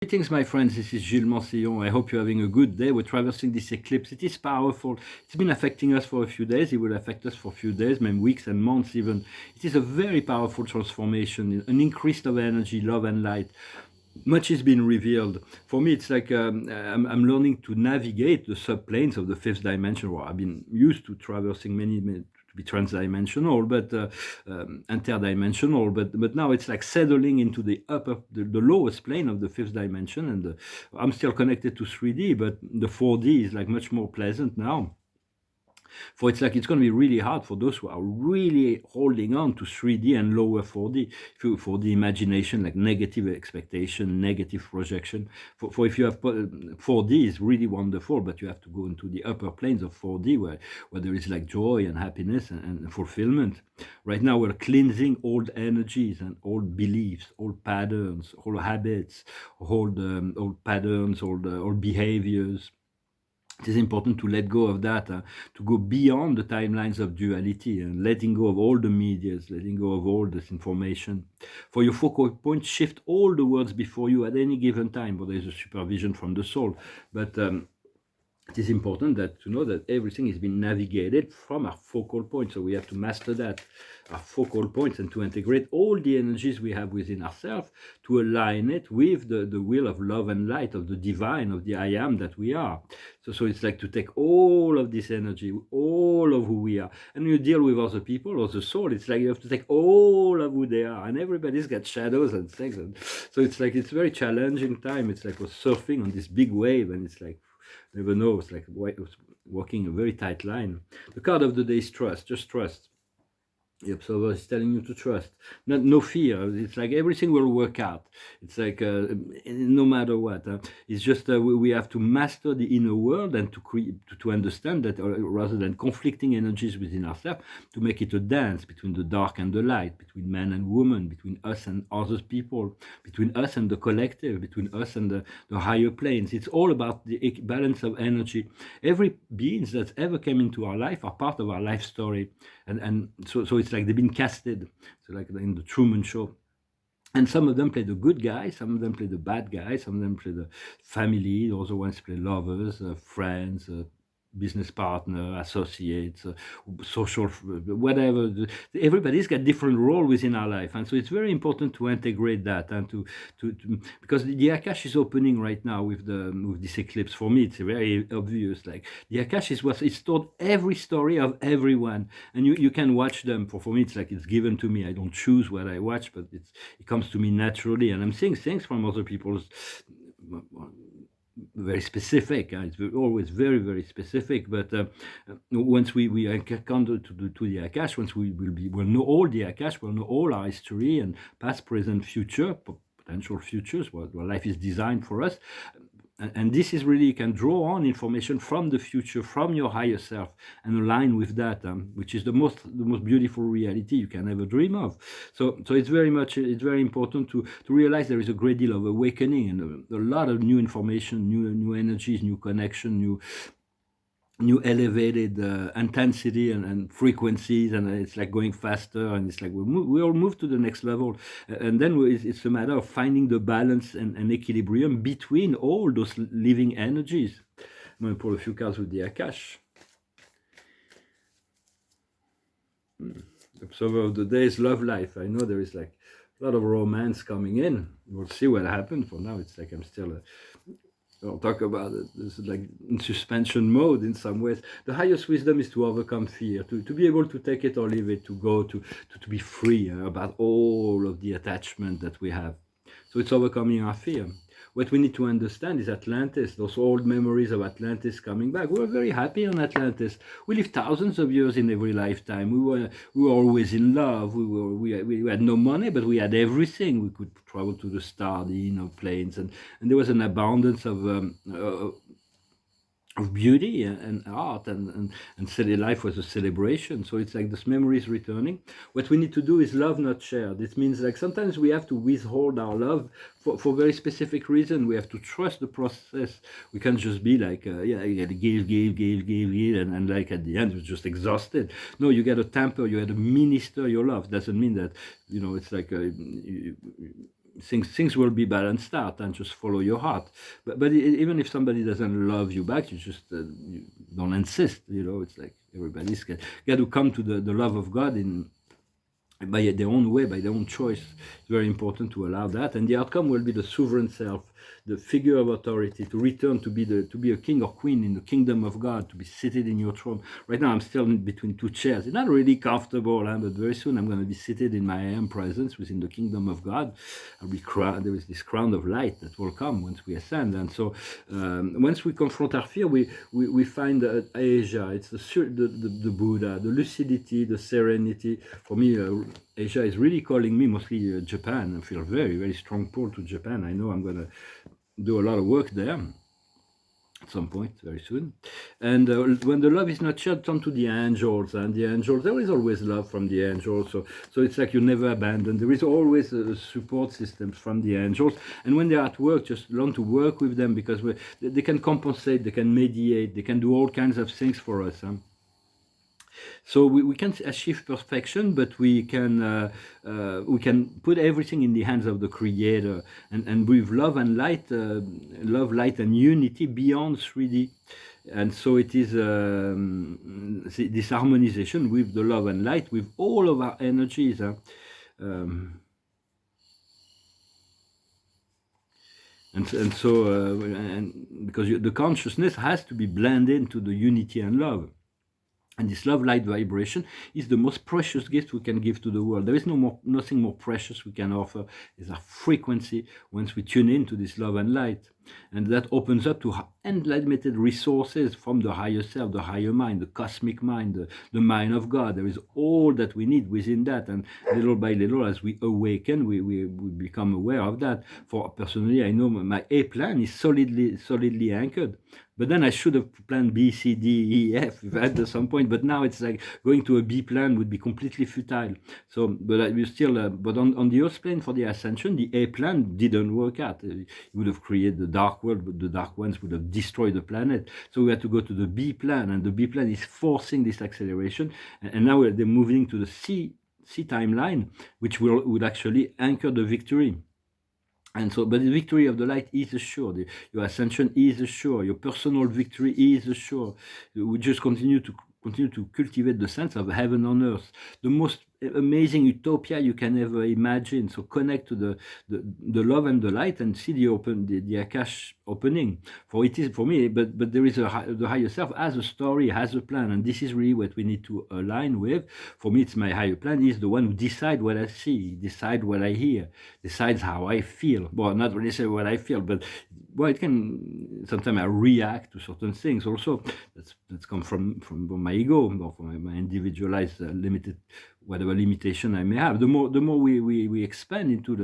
Greetings, my friends. This is Gilles Mancillon. I hope you're having a good day. We're traversing this eclipse. It is powerful. It's been affecting us for a few days. It will affect us for a few days, maybe weeks and months even. It is a very powerful transformation, an increase of energy, love, and light. Much has been revealed. For me, it's like I'm learning to navigate the subplanes of the fifth dimension. Well, I've been used to traversing many to be transdimensional, but interdimensional. But now it's like settling into the lowest plane of the fifth dimension, and I'm still connected to 3D, but the 4D is like much more pleasant now. For it's like it's going to be really hard for those who are really holding on to 3D and lower 4D. For the imagination, like negative expectation, negative projection. For if you have 4D is really wonderful, but you have to go into the upper planes of 4D where there is like joy and happiness and fulfillment. Right now we're cleansing old energies and old beliefs, old patterns, old habits, old patterns, old behaviors. It is important to let go of that, to go beyond the timelines of duality and letting go of all the medias, letting go of all this information. For your focal point, shift all the words before you at any given time, but there is a supervision from the soul. But it is important to know that everything is being navigated from our focal point. So we have to master that, our focal points, and to integrate all the energies we have within ourselves to align it with the will of love and light, of the divine, of the I am that we are. So it's like to take all of this energy, all of who we are, and you deal with other people or the soul. It's like you have to take all of who they are, and everybody's got shadows and things. And so it's like it's very challenging time. It's like we're surfing on this big wave, and it's like never know. It's like walking a very tight line. The card of the day is trust. Just trust. The observer is telling you to trust, no fear. It's like everything will work out. It's like no matter what. It's just we have to master the inner world and to understand that, rather than conflicting energies within ourselves, to make it a dance between the dark and the light, between man and woman, between us and other people, between us and the collective, between us and the higher planes. It's all about the balance of energy. Every beings that ever came into our life are part of our life story, and so it's like they've been casted, so like in the Truman Show. And some of them play the good guy, some of them play the bad guy, some of them play the family, the other ones play lovers, friends, business partner, associates, social, whatever. Everybody's got different role within our life, and so it's very important to integrate that and to because the Akash is opening right now with this eclipse. For me, it's very obvious. Like the Akash is it's stored every story of everyone, and you can watch them. For me, it's like it's given to me. I don't choose what I watch, but it comes to me naturally, and I'm seeing things from other people's. Very specific. It's always very, very specific. But once we encounter to the Akash, once we'll know all the Akash, we'll know all our history and past, present, future, potential futures, what life is designed for us. And this is really, you can draw on information from the future, from your higher self, and align with that, which is the most beautiful reality you can ever dream of. So it's very important to realize there is a great deal of awakening and a lot of new information, new energies, new connection, new elevated intensity and frequencies, and it's like going faster, and it's like we all move to the next level, and then it's a matter of finding the balance and equilibrium between all those living energies. I'm going to pull a few cards with the Akash. Observer of the day is love life. I know there is like a lot of romance coming in. We'll see what happens. For now, it's like I'm still I'll talk about it. This is like in suspension mode in some ways. The highest wisdom is to overcome fear, to be able to take it or leave it, to go to be free about all of the attachment that we have. So it's overcoming our fear. What we need to understand is Atlantis, those old memories of Atlantis coming back. We were very happy on Atlantis. We lived thousands of years in every lifetime. We were always in love. We had no money, but we had everything. We could travel to the stars, planes, and there was an abundance of beauty and art, and life was a celebration. So it's like this memory is returning. What we need to do is love, not share. This means like sometimes we have to withhold our love for very specific reason. We have to trust the process. We can't just be like, you gotta give, and like at the end you're just exhausted. No, you gotta temper, you gotta minister your love. Doesn't mean that, it's like things will be balanced out, and just follow your heart. But even if somebody doesn't love you back, you don't insist. It's like everybody's got to come to the love of God in by their own way, by their own choice. It's very important to allow that, and the outcome will be the sovereign self, the figure of authority, to return to be a king or queen in the kingdom of God, to be seated in your throne. Right now, I'm still in between two chairs. It's not really comfortable, but very soon I'm going to be seated in my I am presence within the kingdom of God. I'll be crowned. There is this crown of light that will come once we ascend, and so once we confront our fear, we find Asia. It's the Buddha, the lucidity, the serenity. For me, Asia is really calling me, mostly Japan. I feel very, very strong pull to Japan. I know I'm going to do a lot of work there at some point very soon. And when the love is not shared, turn to the angels. And the angels, there is always love from the angels. So it's like you never abandon. There is always a support system from the angels. And when they're at work, just learn to work with them, because they can compensate, they can mediate, they can do all kinds of things for us. So we can't achieve perfection, but we can put everything in the hands of the Creator, and with love and light, light, and unity beyond 3D. And so it is this harmonization with the love and light, with all of our energies. And because the consciousness has to be blended into the unity and love. And this love light vibration is the most precious gift we can give to the world. There is nothing more precious we can offer. Is our frequency once we tune into this love and light. And that opens up to unlimited resources from the higher self, the higher mind, the cosmic mind, the mind of God. There is all that we need within that. And little by little, as we awaken, we become aware of that. For personally, I know my A plan is solidly anchored. But then I should have planned B, C, D, E, F at some point. But now it's like going to a B plan would be completely futile. So, but we still, but on the Earth plane for the ascension, the A plan didn't work out. It would have created the dark world, but the dark ones would have destroyed the planet. So we had to go to the B plan, and the B plan is forcing this acceleration. And now they're moving to the C timeline, which would actually anchor the victory. And so, but the victory of the light is assured. Your ascension is assured. Your personal victory is assured. We just continue to cultivate the sense of heaven on earth, the most amazing utopia you can ever imagine. So connect to the love and the light, and see the Akash opening. For it is for me, but there is the higher self has a story, has a plan, and this is really what we need to align with. For me, it's my higher plan is the one who decides what I see, decide what I hear, decides how I feel. Well, not really say what I feel, but it can sometimes I react to certain things. Also, that's come from my ego, or from my individualized limited, whatever limitation I may have. The more we expand into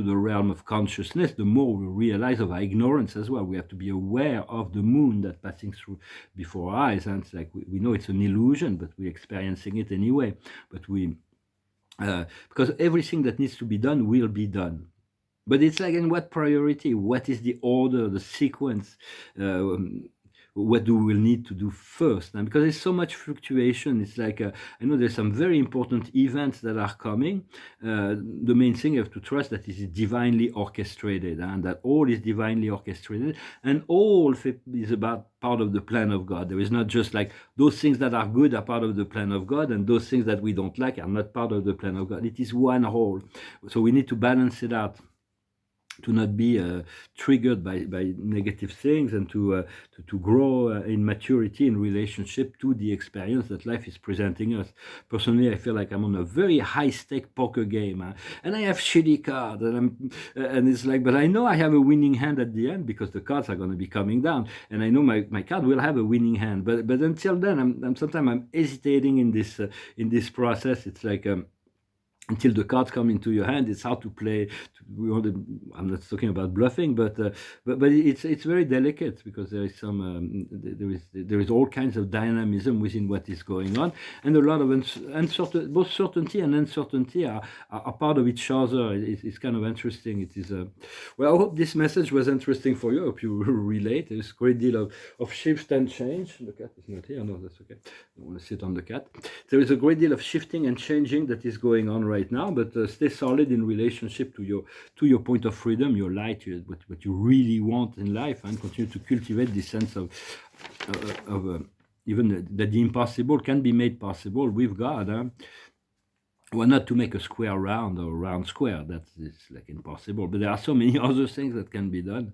the realm of consciousness, the more we realize of our ignorance as well. We have to be aware of the moon that's passing through before our eyes, and it's like we know it's an illusion, but we're experiencing it anyway. But because everything that needs to be done will be done. But it's like, in what priority? What is the order, the sequence? What do we need to do first? And because there's so much fluctuation, it's like, I know there's some very important events that are coming. The main thing you have to trust that it is divinely orchestrated, and that all is divinely orchestrated, and all is about part of the plan of God. There is not just like those things that are good are part of the plan of God, and those things that we don't like are not part of the plan of God. It is one whole. So we need to balance it out, to not be triggered by negative things, and to grow in maturity in relationship to the experience that life is presenting us. Personally, I feel like I'm on a very high-stake poker game, and I have shitty cards, and it's like, but I know I have a winning hand at the end, because the cards are going to be coming down, and I know my card will have a winning hand. But until then, I'm hesitating in this process. It's like, until the cards come into your hand, it's hard to play. I'm not talking about bluffing, but it's very delicate, because there is there is all kinds of dynamism within what is going on, and a lot of uncertainty. Both certainty and uncertainty are part of each other. It's kind of interesting. It is well, I hope this message was interesting for you. I hope you relate. There's a great deal of shift and change. The cat is not here. No, that's okay. I don't want to sit on the cat. There is a great deal of shifting and changing that is going on right right now, but stay solid in relationship to your point of freedom, your light, what you really want in life, and continue to cultivate this sense of even that the impossible can be made possible with God. Huh? Well, not to make a square round or round square. That is like impossible. But there are so many other things that can be done.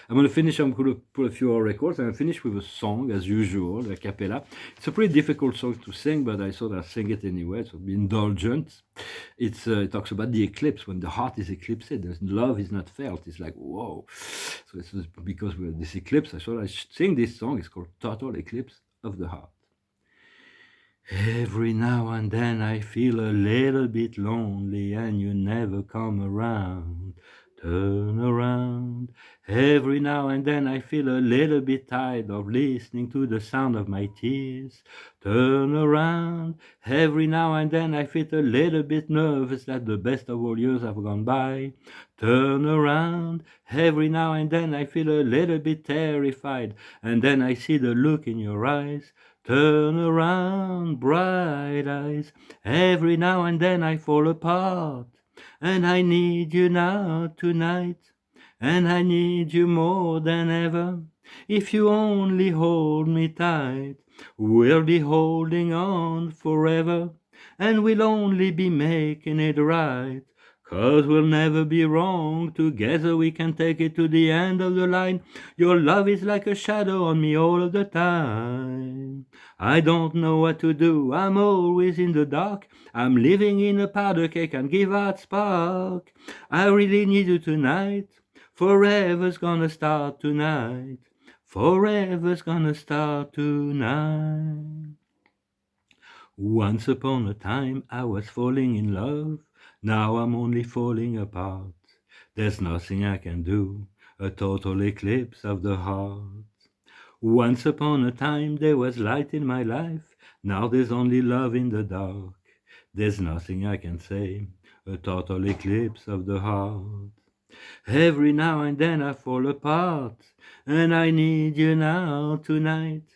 I'm going to finish. I'm going to put a few more records. I'm going to finish with a song, as usual, a cappella. It's a pretty difficult song to sing, but I thought I'd sing it anyway. So be indulgent. It talks about the eclipse, when the heart is eclipsed. Love is not felt. It's like, whoa. So it's because we're this eclipse, I thought I should sing this song. It's called Total Eclipse of the Heart. Every now and then I feel a little bit lonely and you never come around. Turn around. Every now and then I feel a little bit tired of listening to the sound of my tears. Turn around. Every now and then I feel a little bit nervous that the best of all years have gone by. Turn around. Every now and then I feel a little bit terrified, and then I see the look in your eyes. Turn around, bright eyes. Every now and then I fall apart, and I need you now tonight, and I need you more than ever. If you only hold me tight, we'll be holding on forever, and we'll only be making it right. 'Cause we'll never be wrong, together we can take it to the end of the line. Your love is like a shadow on me all of the time. I don't know what to do, I'm always in the dark. I'm living in a powder cake and give out spark. I really need you tonight, forever's gonna start tonight. Forever's gonna start tonight. Once upon a time I was falling in love, now I'm only falling apart. There's nothing I can do, a total eclipse of the heart. Once upon a time there was light in my life, now there's only love in the dark. There's nothing I can say, a total eclipse of the heart. Every now and then I fall apart, and I need you now tonight,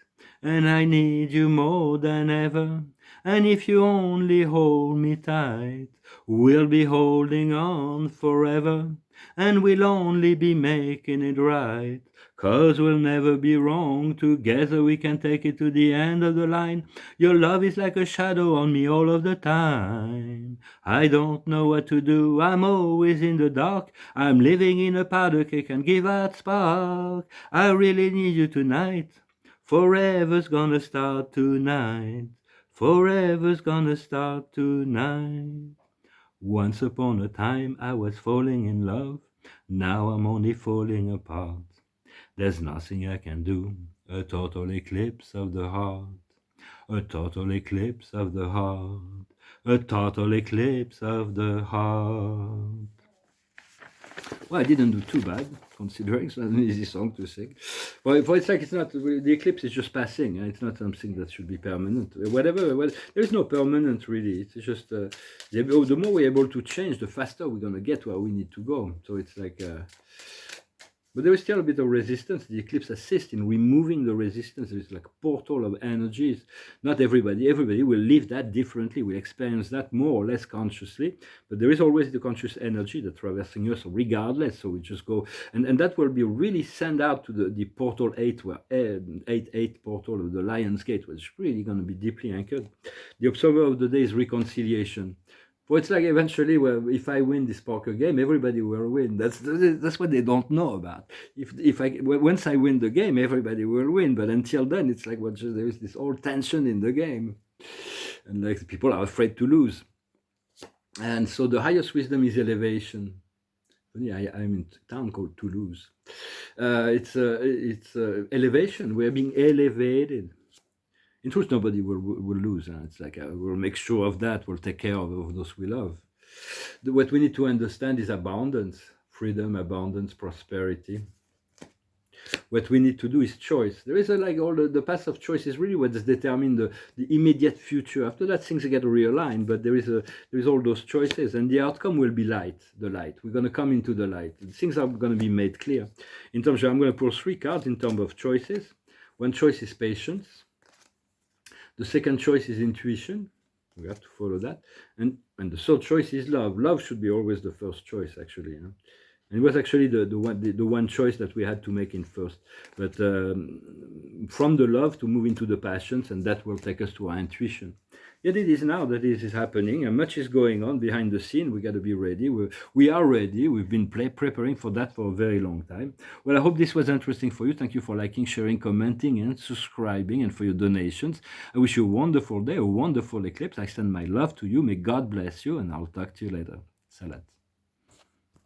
and I need you more than ever. And if you only hold me tight, we'll be holding on forever, and we'll only be making it right. 'Cause we'll never be wrong, together we can take it to the end of the line. Your love is like a shadow on me all of the time. I don't know what to do, I'm always in the dark. I'm living in a powder cake and give out spark. I really need you tonight, forever's gonna start tonight. Forever's gonna start tonight. Once upon a time I was falling in love, now I'm only falling apart. There's nothing I can do, a total eclipse of the heart. A total eclipse of the heart. A total eclipse of the heart. Well, I didn't do too bad, considering it's not an easy song to sing. But it's like it's not, the eclipse is just passing. It's not something that should be permanent. Whatever, well, there is no permanent really. It's just, the more we're able to change, the faster we're going to get where we need to go. So it's like, but there is still a bit of resistance. The eclipse assists in removing the resistance. It's like a portal of energies. Not everybody will live that differently, will experience that more or less consciously, but there is always the conscious energy that's traversing us regardless. So we just go, and that will be really sent out to the portal 8, where 8 portal of the Lion's Gate, which is really going to be deeply anchored. The observer of the day is reconciliation. Well, it's like eventually, well, if I win this poker game, everybody will win. That's what they don't know about. Once I win the game, everybody will win. But until then, it's like there is this old tension in the game, and like people are afraid to lose. And so the highest wisdom is elevation. I'm in a town called Toulouse. It's elevation. We're being elevated. In truth, nobody will lose. It's like we'll make sure of that. We'll take care of those we love. What we need to understand is abundance, freedom, abundance, prosperity. What we need to do is choice. There is like all the path of choice is really what's determine the immediate future. After that, things get realigned, but there is all those choices, and the outcome will be light. The light. We're going to come into the light. Things are going to be made clear. In terms of, I'm going to pull 3 cards in terms of choices. One choice is patience. The second choice is intuition. We have to follow that. And the third choice is love. Love should be always the first choice, actually. You know? And it was actually the one choice that we had to make in first. But from the love to move into the passions, and that will take us to our intuition. Yet it is now that this is happening, and much is going on behind the scene. We got to be ready. We are ready. We've been preparing for that for a very long time. Well, I hope this was interesting for you. Thank you for liking, sharing, commenting, and subscribing, and for your donations. I wish you a wonderful day, a wonderful eclipse. I send my love to you. May God bless you, and I'll talk to you later. Salat.